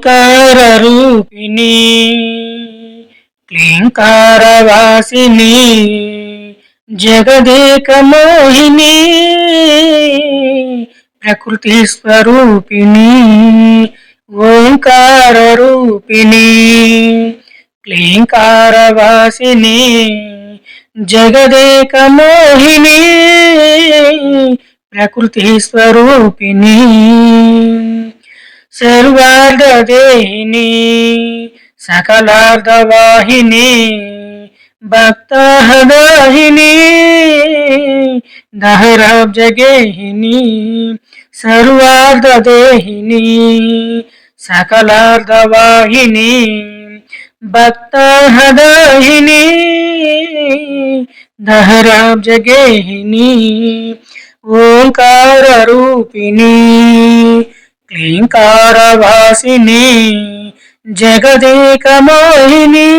ఓంకార రూపిణి క్లీంకారవాసిని జగదేక మోహిని ప్రకృతి స్వరూపిణి ఓంకార రూపిణి క్లీంకారవాసిని జగదేక మోహిని ప్రకృతి స్వరూపిణి సర్వార్ధదేహిని సకలార్ధవాహిని భక్తాహదాహిని దహరాబ్జగేహిని సర్వార్ధదేహిని సకలార్ధవాహిని భక్తాహదాహిని దహరాబ్జగేహిని ఓంకార రూపిణి క్లీంకారవాసిని జగదేక మోహిని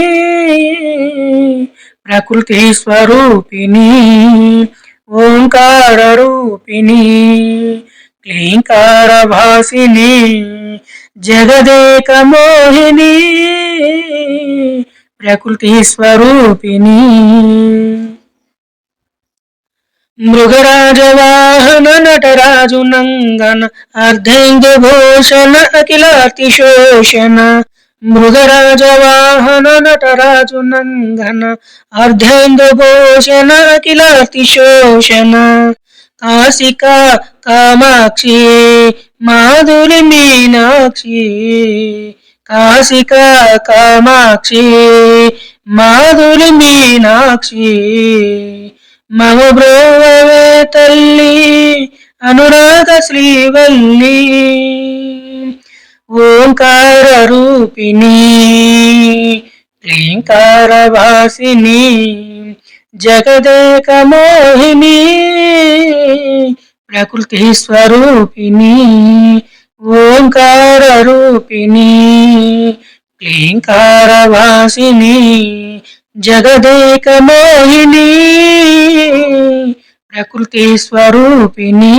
ప్రకృతి స్వరూపిణి ఓంకార రూపిణి క్లీంకారవాసిని జగదేక మోహిని ప్రకృతి స్వరూపిణి మృగరాజవాహన నటరాజు నంగన అర్ధేందుభూషణ అఖిలార్తిశోషణ మృగరాజవాహన నటరాజు నంగన అర్ధేందుభూషణ అఖిలార్తిశోషణ కాశికా కామాక్షి మాధురి మీనాక్షి కాశికా కామాక్షి మాధురి మీనాక్షి మమ బ్రోవే తల్లి అనురాధ శ్రీవల్లి ఓంకార రూపిణి క్లీంకారవాసిని జగదేక మోహిని ప్రకృతి స్వరూపిణి ఓంకార రూపిణి క్లీంకారవాసిని జగదేక మోహిని ప్రకృతి స్వరూపిణి